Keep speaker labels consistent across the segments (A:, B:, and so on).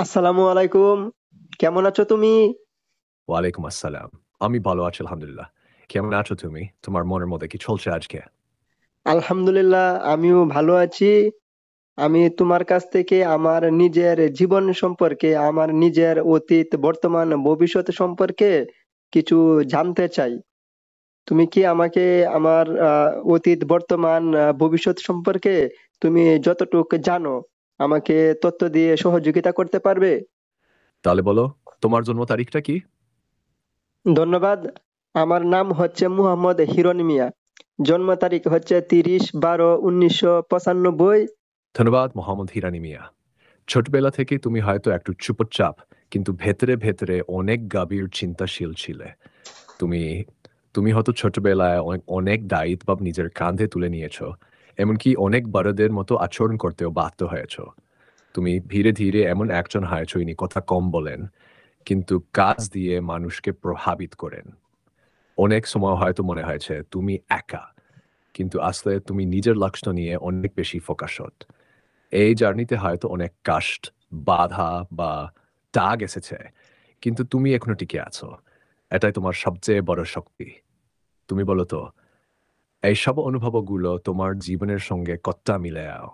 A: আসসালামু আলাইকুম। কেমন আছো তুমি?
B: ওয়ালাইকুম আসসালাম। আমি ভালো আছি আলহামদুলিল্লাহ। কেমন আছো তুমি? তোমার মনের মধ্যে কি চলছে আজকে?
A: আলহামদুলিল্লাহ আমিও ভালো আছি। আমি তোমার কাছ থেকে আমার নিজের জীবন সম্পর্কে, আমার নিজের অতীত, বর্তমান, ভবিষ্যৎ সম্পর্কে কিছু জানতে চাই। তুমি কি আমাকে আমার অতীত, বর্তমান, ভবিষ্যৎ সম্পর্কে তুমি যতটুকু জানো আমাকে তথ্য দিয়ে সহযোগিতা করতে পারবে?
B: তাহলে বলো, তোমার জন্ম তারিখটা কি?
A: ধন্যবাদ। আমার নাম হচ্ছে মুহাম্মদ হিরণ মিয়া। জন্ম তারিখ হচ্ছে ৩০/১২/১৯৯৫।
B: ধন্যবাদ মোহাম্মদ হিরানি মিয়া। ছোটবেলা থেকে তুমি হয়তো একটু চুপচাপ, কিন্তু ভেতরে ভেতরে অনেক গভীর চিন্তাশীল ছিলে। তুমি তুমি হয়তো ছোটবেলায় অনেক দায়িত্ব নিজের কাঁধে তুলে নিয়েছো। এমনকি অনেক বড়দের মতো আচরণ করতেও বাধ্য হয়েছো। তুমি ধীরে ধীরে এমন একজন হয়েছো ইনি কথা কম বলেন, কিন্তু কাজ দিয়ে মানুষকে প্রভাবিত করেন। অনেক সময় হয়তো মনে হয়েছে তুমি একা, কিন্তু আসলে তুমি নিজের লক্ষ্য নিয়ে অনেক বেশি ফোকাসড। এই জার্নিতে হয়তো অনেক কাষ্ট, বাধা বা টাগ এসেছে, কিন্তু তুমি এখনো টিকে আছো। এটাই তোমার সবচেয়ে বড় শক্তি। তুমি বলো তো, এইসব অনুভবগুলো তোমার জীবনের সঙ্গে কতটা মিলে আও?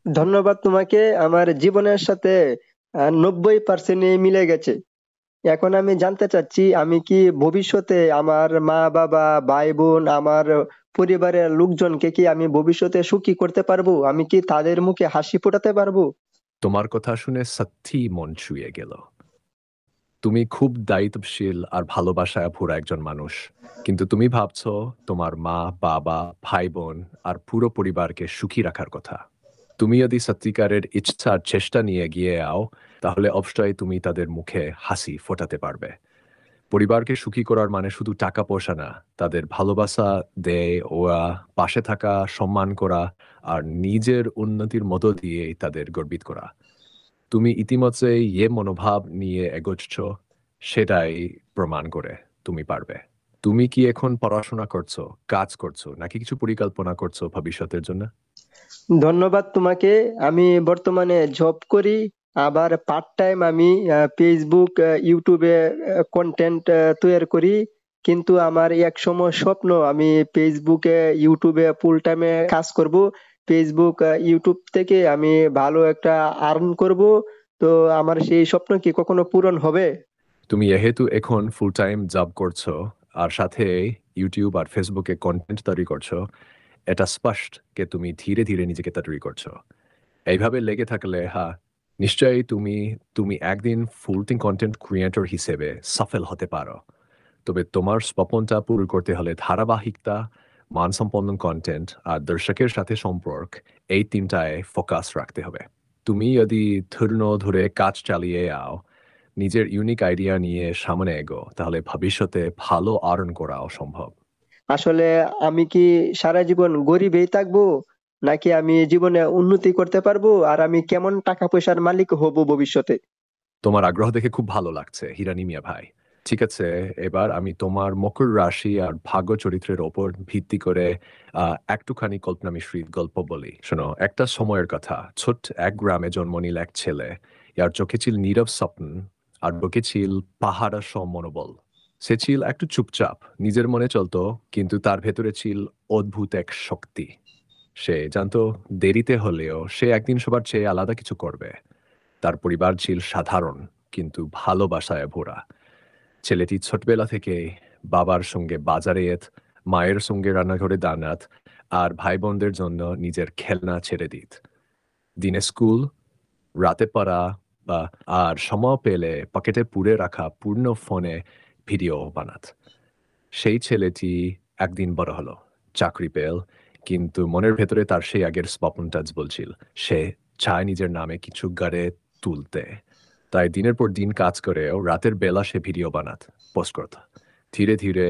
A: ধন্যবাদ তোমাকে। আমার জীবনের সাথে ৯০% মিলে গেছে। এখন আমি জানতে চাচ্ছি আমি কি ভবিষ্যতে আমার মা-বাবা, ভাই-বোন, আমার পরিবারের লোকজনকে কি আমি ভবিষ্যতে সুখী করতে পারবো? আমি কি তাদের মুখে হাসি ফোটাতে পারবো?
B: তোমার কথা শুনে সত্যিই মন ছুঁয়ে গেল। তুমি খুব দায়িত্বশীল আর ভালোবাসায় ভরা একজন মানুষ। কিন্তু তুমি ভাবছো তোমার মা, বাবা, ভাই বোন আর পুরো পরিবারকে সুখী রাখার কথা। তুমি যদি সত্যিকারের ইচ্ছা আর চেষ্টা নিয়ে এগিয়ে আও, তাহলে অবশ্যই তুমি তাদের মুখে হাসি ফোটাতে পারবে। পরিবারকে সুখী করার মানে শুধু টাকা পয়সা না, তাদের ভালোবাসা দেয় ওরা, পাশে থাকা, সম্মান করা আর নিজের উন্নতির মধ্য দিয়ে তাদের গর্বিত করা। তুমি ইতিমধ্যে মনোভাব নিয়ে এগোচ্ছ, সেটাই প্রমাণ করে তুমি পারবে। তুমি কি এখন পড়াশোনা করছো, কাজ করছো, নাকি কিছু পরিকল্পনা করছো ভবিষ্যতের জন্য?
A: ধন্যবাদ তোমাকে। আমি বর্তমানে জব করি। আবার পার্ট টাইম আমি Facebook, YouTube এ কনটেন্ট তৈরি করি। কিন্তু আমার একসময় স্বপ্ন আমি Facebook এ, YouTube এ ফুল টাইমে কাজ করব। Facebook, YouTube থেকে আমি ভালো একটা আর্ন করব। তো আমার সেই স্বপ্ন কি কখনো পূরণ হবে?
B: তুমি যেহেতু এখন ফুল টাইম জব করছো আর সাথে ইউটিউব আর ফেসবুকে কন্টেন্ট তৈরি করছো, এটা স্পষ্ট যে তুমি ধীরে ধীরে নিজেকে তৈরি করছো। এইভাবে লেগে থাকলে হ্যাঁ, নিশ্চয়ই তুমি তুমি একদিন ফুল টাইম কন্টেন্ট ক্রিয়েটর হিসেবে সফল হতে পারো। তবে তোমার স্বপ্নটা পূরণ করতে হলে ধারাবাহিকতা, মানসম্পন্ন কন্টেন্ট আর দর্শকের সাথে সম্পর্ক, এই তিনটায় ফোকাস রাখতে হবে। তুমি যদি ধরে কাজ চালিয়ে যাও, নিজের ইউনিক আইডিয়া নিয়ে সামনে এগো, তাহলে ভবিষ্যতে ভালো আর্ন করাও সম্ভব।
A: আসলে আমি কি সারা জীবন গরিবই থাকবো? নাকি আমি জীবনে উন্নতি করতে পারবো? আর আমি কেমন টাকা পয়সার মালিক হব ভবিষ্যতে?
B: তোমার আগ্রহ দেখে খুব ভালো লাগছে হিরানি মিয়া ভাই। ঠিক আছে, এবার আমি তোমার মকর রাশি আর ভাগ্য চরিত্রের ওপর ভিত্তি করে একটুখানি কল্পনা মিশ্রিত গল্প বলি, শোনো। একটা সময়ের কথা, ছোট্ট এক গ্রামে জন্ম নিল এক ছেলে। যার চোখে ছিল নীরব স্বপ্ন আর বুকে ছিল পাহাড়া সম মনোবল। সে ছিল একটু চুপচাপ, নিজের মনে চলতো, কিন্তু তার ভেতরে ছিল অদ্ভুত এক শক্তি। সে জানতো দেরিতে হলেও সে একদিন সবার চেয়ে আলাদা কিছু করবে। তার পরিবার ছিল সাধারণ, কিন্তু ভালোবাসায় ভরা। ছেলেটি ছোটবেলা থেকে বাবার সঙ্গে বাজারে যেত, মায়ের সঙ্গে রান্নাঘরে দানাত, আর ভাই বোনদের জন্য নিজের খেলনা ছেড়ে দিত। দিনে স্কুল, রাতে পড়া, বা আর সময় পেলে পকেটে পুরে রাখা পূর্ণ ফোনে ভিডিও বানাত। সেই ছেলেটি একদিন বড় হলো, চাকরি পেল, কিন্তু মনের ভেতরে তার সেই আগের স্বপ্নটা বলছিল। সে চায় নিজের নামে কিছু গড়ে তুলতে। তাই দিনের পর দিন কাজ করেও রাতের বেলা সে ভিডিও বানাত, পোস্ট করত। ধীরে ধীরে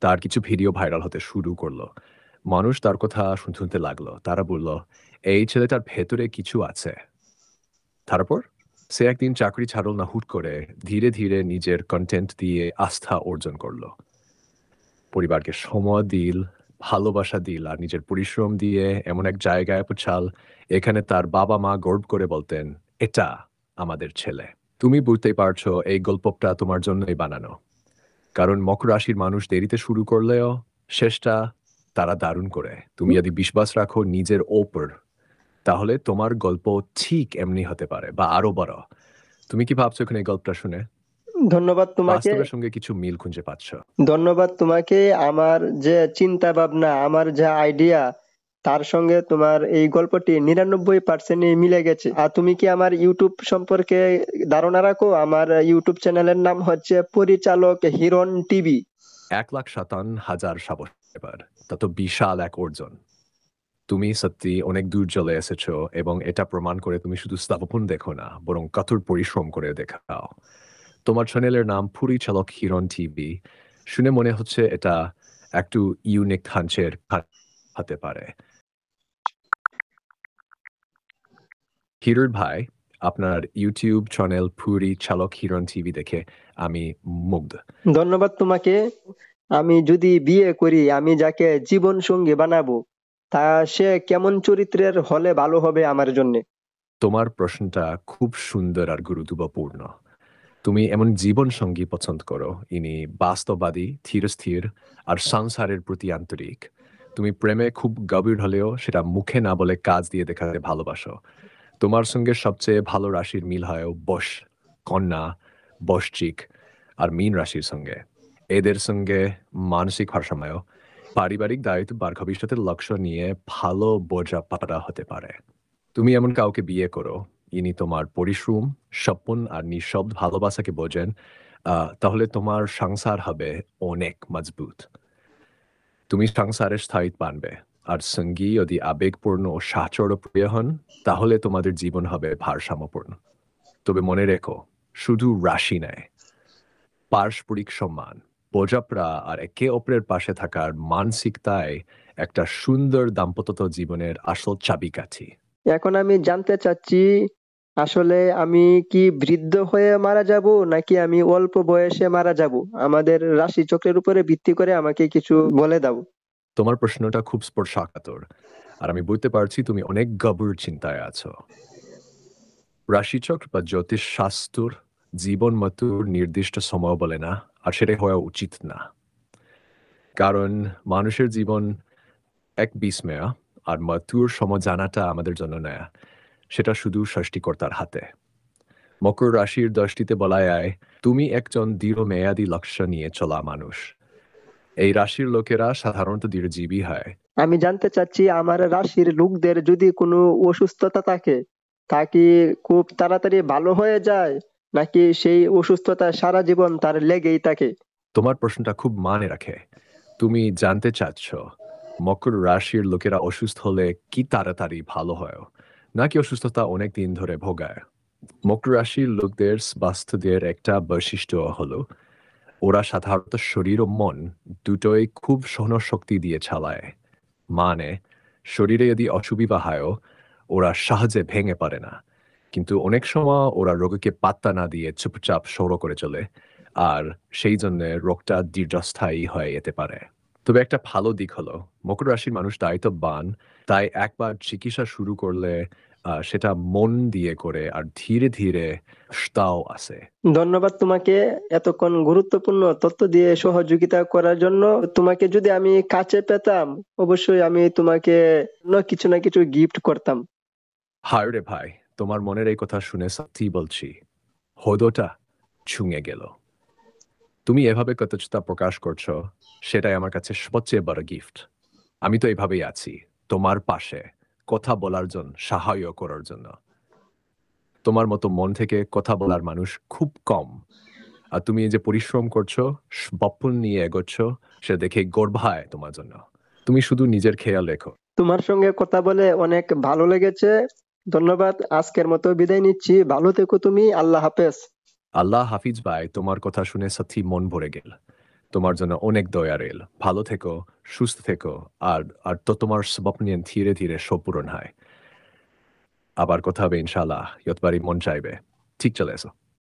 B: তার কিছু ভিডিও ভাইরাল হতে শুরু করলো। মানুষ তার কথা শুনতে শুনতে লাগলো, তারা বলল এই ছেলেটার ভেতরে কিছু আছে। তারপর সে একদিন চাকরি ছাড়ল না, হুট করে ধীরে ধীরে নিজের কন্টেন্ট দিয়ে আস্থা অর্জন করলো। পরিবারকে সময় দিল, ভালোবাসা দিল আর নিজের পরিশ্রম দিয়ে এমন এক জায়গায় পৌঁছাল, এখানে তার বাবা মা গর্ব করে বলতেন, এটা আমাদের ছেলে। তুমি বুঝতেই পারছো এই গল্পটা তোমার জন্যই বানানো। কারণ মকর রাশির মানুষ দেরিতে শুরু করলেও শেষটা তারা দারুণ করে। তুমি যদি বিশ্বাস রাখো নিজের ওপর, তাহলে তোমার গল্প ঠিক এমনি হতে পারে বা আরো বড়। তুমি কি ভাবছো এখানে এই গল্পটা শুনে
A: ধন্যবাদ তোমাকে।
B: বাস্তবের সঙ্গে কিছু মিল খুঁজে পাচ্ছ?
A: ধন্যবাদ তোমাকে। আমার যে চিন্তা ভাবনা, আমার যে আইডিয়া, তার সঙ্গে তোমার এই গল্পটি 99% মিলে গেছে। আর তুমি কি আমার ইউটিউব সম্পর্কে ধারণা রাখো? আমার ইউটিউব চ্যানেলের নাম হচ্ছে পরিচালক হিরণ টিভি।
B: 1,57,000 সাবস্ক্রাইবার, তা তো বিশাল এক অর্জন। তুমি সত্যি অনেক দূর চলে এসেছো এবং এটা প্রমাণ করে তুমি শুধু স্থাপন দেখো না, বরং কঠোর পরিশ্রম করে দেখাও। তোমার চ্যানেলের নাম পরিচালক হিরণ টিভি। শুনে মনে হচ্ছে এটা একটু ইউনিক ধাঁচের হতে পারে। হিরণ ভাই, আপনার ইউটিউব চ্যানেল পরিচালক হিরণ টিভি দেখে আমি মুগ্ধ।
A: ধন্যবাদ তোমাকে। আমি যদি বিয়ে করি, আমি যাকে জীবন সঙ্গী বানাবো, তা সে কেমন চরিত্রের হলে ভালো হবে আমার জন্য?
B: তোমার প্রশ্নটা খুব সুন্দর আর গুরুত্বপূর্ণ। তুমি এমন জীবন সঙ্গী পছন্দ করো ইনি বাস্তববাদী, ধীরস্থির আর সংসারের প্রতি আন্তরিক। তুমি প্রেমে খুব গভীর হলেও সেটা মুখে না বলে কাজ দিয়ে দেখাতে ভালোবাসো। তোমার সঙ্গে সবচেয়ে ভালো রাশির মিল হয় বশ, কন্যা, বশচিক আর মীন রাশির সঙ্গে। এদের সঙ্গে মানসিক ভারসাম্য, পারিবারিক দায়িত্ব বা ভবিষ্যতের লক্ষ্য নিয়ে ভালো বোঝাপড়া হতে পারে। তুমি এমন কাউকে বিয়ে করো ইনি তোমার পরিশ্রম, স্বপ্ন আর নিঃশব্দ ভালোবাসাকে বোঝেন, তাহলে তোমার সংসার হবে অনেক মজবুত। তুমি সংসারের স্থায়িত্ব আনবে। আর সঙ্গী যদি আবেগপূর্ণ ও প্রিয় হন, তাহলে তোমাদের জীবন হবে ভারসাম্যপূর্ণ। তবে মনে রেখো, শুধু রাশি নয়, পারস্পরিক সম্মান, বোঝাপড়া আর একে অপরের পাশে থাকার মানসিকতায় একটা সুন্দর দাম্পত্য জীবনের আসল চাবিকাঠি।
A: এখন আমি জানতে চাচ্ছি, আসলে আমি কি বৃদ্ধ হয়ে মারা যাব নাকি আমি অল্প বয়সে মারা যাব? আমাদের রাশি চক্রের উপরে ভিত্তি করে আমাকে কিছু বলে দাও।
B: তোমার প্রশ্নটা খুব স্পর্শকাতর, আর আমি বুঝতে পারছি তুমি অনেক গভীর চিন্তায় আছো। রাশিচক্র বা জ্যোতিষ শাস্ত্র জীবন মৃত্যুর নির্দিষ্ট সময় বলে না, আর সেটাই হওয়া উচিত না। কারণ মানুষের জীবন এক বিস্ময়, আর মৃত্যুর সময় জানাটা আমাদের জন্য নয়, সেটা শুধু সৃষ্টিকর্তার হাতে। মকর রাশির দশটিতে বলা যায় তুমি একজন দীর্ঘমেয়াদী লক্ষ্য নিয়ে চলা মানুষ। এই রাশির লোকেরা সাধারণত দীর্ঘজীবী হয়।
A: আমি জানতে চাচ্ছি, আমার রাশির লোকদের যদি কোনো অসুস্থতা থাকে, তা কি খুব তাড়াতাড়ি ভালো হয়ে যায়, নাকি সেই অসুস্থতা সারা জীবন তার লেগেই থাকে?
B: তোমার প্রশ্নটা খুব মানে রাখে। তুমি জানতে চাচ্ছ মকর রাশির লোকেরা অসুস্থ হলে কি তাড়াতাড়ি ভালো হয়, নাকি অসুস্থতা অনেক দিন ধরে ভোগায়? মকর রাশির লোকদের স্বাস্থ্যদের একটা বৈশিষ্ট্য হলো ওরা সাধারণত শরীর ও মন দুটোই খুব সহনশক্তি দিয়ে চালায়। মানে শরীরে যদি অসুবিধা হয় ওরা সহজে ভেঙে পড়ে না, কিন্তু অনেক সময় ওরা রোগীকে পাত্তা না দিয়ে চুপচাপ সৌর করে চলে, আর সেই জন্য রোগটা দীর্ঘস্থায়ী হয়ে যেতে পারে। তবে একটা ভালো দিক হলো মকর রাশির মানুষ দায়িত্ববান, তাই একবার চিকিৎসা শুরু করলে সেটা মন দিয়ে করে আর ধীরে ধীরে তাও আসে।
A: ধন্যবাদ তোমাকে এতক্ষণ গুরুত্বপূর্ণ তথ্য দিয়ে সহযোগিতা করার জন্য। তোমাকে যদি আমি কাছে পেতাম, অবশ্যই আমি তোমাকে কিছু না কিছু গিফট করতাম।
B: হায় রে ভাই, তোমার মনের এই কথা শুনে সত্যি বলছি, হৃদয়টা ছুঁয়ে গেল। তুমি এভাবে কৃতজ্ঞতা প্রকাশ করছো, সেটাই আমার কাছে সবচেয়ে বড় গিফট। আমি তো এভাবেই আছি, তোমার পাশে, কথা বলার জন্য, সাহায্য করার জন্য। তোমার মতো মন থেকে কথা বলার মানুষ খুব কম। আর তুমি এই যে পরিশ্রম করছো, স্বপ্ন নিয়ে এগোচ্ছ, সেটা দেখে গর্ব হয় তোমার জন্য। তুমি শুধু নিজের খেয়াল রেখো।
A: তোমার সঙ্গে কথা বলে অনেক ভালো লেগেছে। ধন্যবাদ। আজকের মতো বিদায় নিচ্ছি। ভালো থেকো তুমি। আল্লাহ হাফেজ।
B: আল্লাহ হাফিজ ভাই, তোমার কথা শুনে সত্যি মন ভরে গেল। তোমার জন্য অনেক দয়া রইল। ভালো থেকো, সুস্থ থেকো, আর আর তো তোমার স্বপ্ন নিয়ে ধীরে ধীরে সব পূরণ হয়। আবার কথা হবে ইনশাআল্লাহ, যতবারই মন চাইবে। ঠিক চলে এসো।